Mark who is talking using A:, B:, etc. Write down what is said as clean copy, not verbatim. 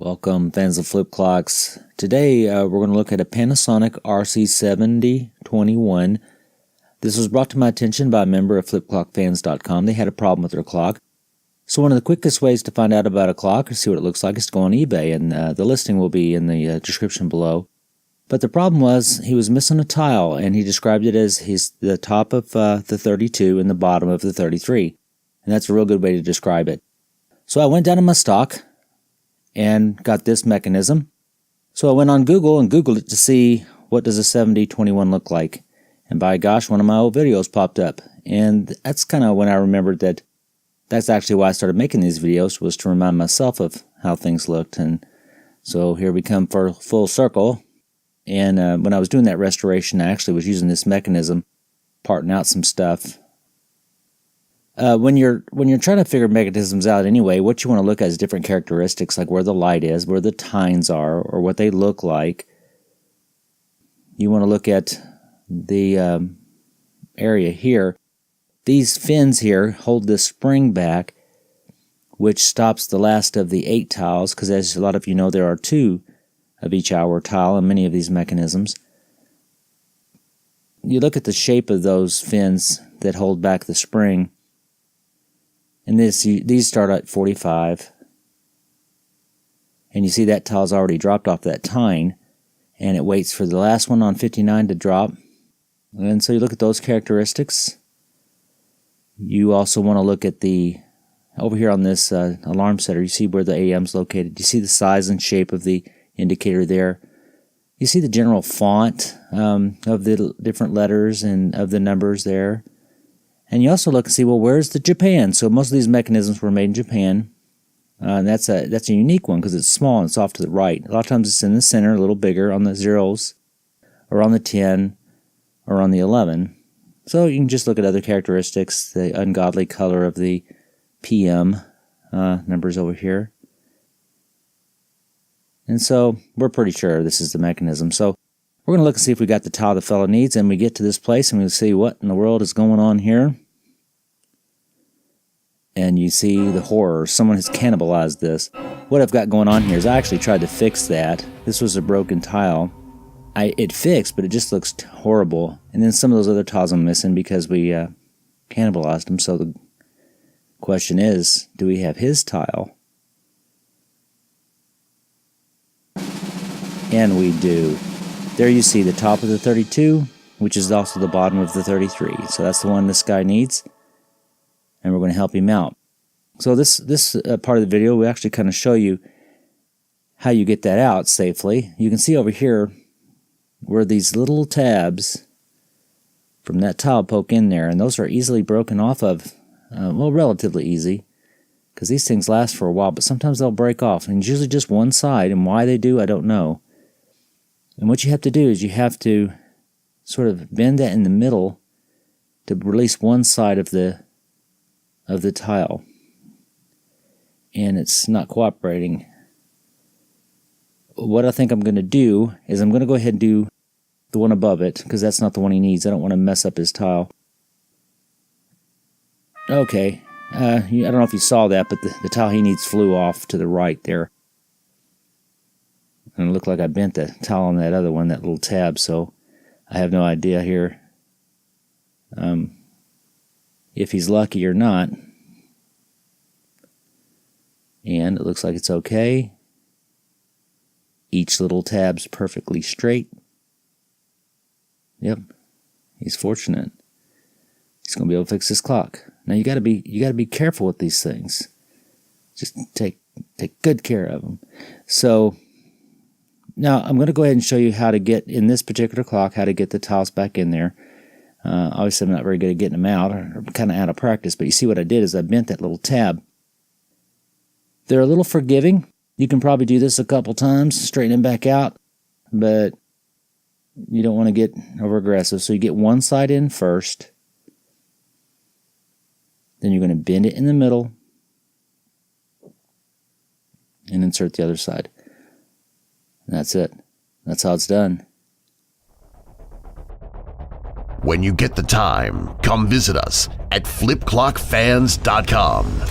A: Welcome, fans of flip clocks. Today we're going to look at a Panasonic RC-7021. This was brought to my attention by a member of flipclockfans.com. They had a problem with their clock. So one of the quickest ways to find out about a clock or see what it looks like is to go on eBay, and the listing will be in the description below. But the problem was he was missing a tile, and he described it as the top of the 32 and the bottom of the 33. And that's a real good way to describe it. So I went down to my stock and got this mechanism. So I went on Google and Googled it to see what does a 7021 look like. And by gosh, one of my old videos popped up. And that's kind of when I remembered that that's actually why I started making these videos, was to remind myself of how things looked. And so here we come for full circle. And when I was doing that restoration, I actually was using this mechanism, parting out some stuff. When you're trying to figure mechanisms out anyway, what you want to look at is different characteristics, like where the light is, where the tines are, or what they look like. You want to look at the area here. These fins here hold this spring back, which stops the last of the 8 tiles, because as a lot of you know, there are 2 of each hour tile in many of these mechanisms. You look at the shape of those fins that hold back the spring. And these start at 45. And you see that tile's already dropped off that tine. And it waits for the last one on 59 to drop. And so you look at those characteristics. You also want to look at over here on this alarm setter, you see where the AM's located. You see the size and shape of the indicator there. You see the general font of the different letters and of the numbers there. And you also look and see, well, where's the Japan? So most of these mechanisms were made in Japan. And that's a unique one because it's small and it's off to the right. A lot of times it's in the center, a little bigger on the zeros, or on the 10, or on the 11. So you can just look at other characteristics, the ungodly color of the PM numbers over here. And so we're pretty sure this is the mechanism. So we're going to look and see if we got the tile the fellow needs, and we get to this place and we'll see what in the world is going on here. And you see the horror. Someone has cannibalized this. What I've got going on here is I actually tried to fix that. This was a broken tile. It fixed, but it just looks horrible. And then some of those other tiles I'm missing because we cannibalized them. So the question is, do we have his tile? And we do. There you see the top of the 32, which is also the bottom of the 33. So that's the one this guy needs, and we're going to help him out. So this part of the video, we actually kind of show you how you get that out safely. You can see over here where these little tabs from that tile poke in there, and those are easily broken off of, well, relatively easy, because these things last for a while, but sometimes they'll break off, and it's usually just one side, and why they do, I don't know. And what you have to do is you have to sort of bend that in the middle to release one side of the tile. And it's not cooperating. What I think I'm going to do is I'm going to go ahead and do the one above it, because that's not the one he needs. I don't want to mess up his tile. Okay. I don't know if you saw that, but the tile he needs flew off to the right there. And it looked like I bent the tile on that other one, that little tab, so I have no idea here if he's lucky or not. And it looks like it's okay. Each little tab's perfectly straight. Yep, he's fortunate. He's going to be able to fix his clock. Now you got to be careful with these things. Just take good care of them. So now I'm going to go ahead and show you how to get, in this particular clock, how to get the tiles back in there. Obviously I'm not very good at getting them out, or I'm kind of out of practice, but you see what I did is I bent that little tab. They're a little forgiving. You can probably do this a couple times, straighten them back out, but you don't want to get over aggressive. So you get one side in first, then you're going to bend it in the middle and insert the other side. And that's it. That's how it's done.
B: When you get the time, come visit us at flipclockfans.com.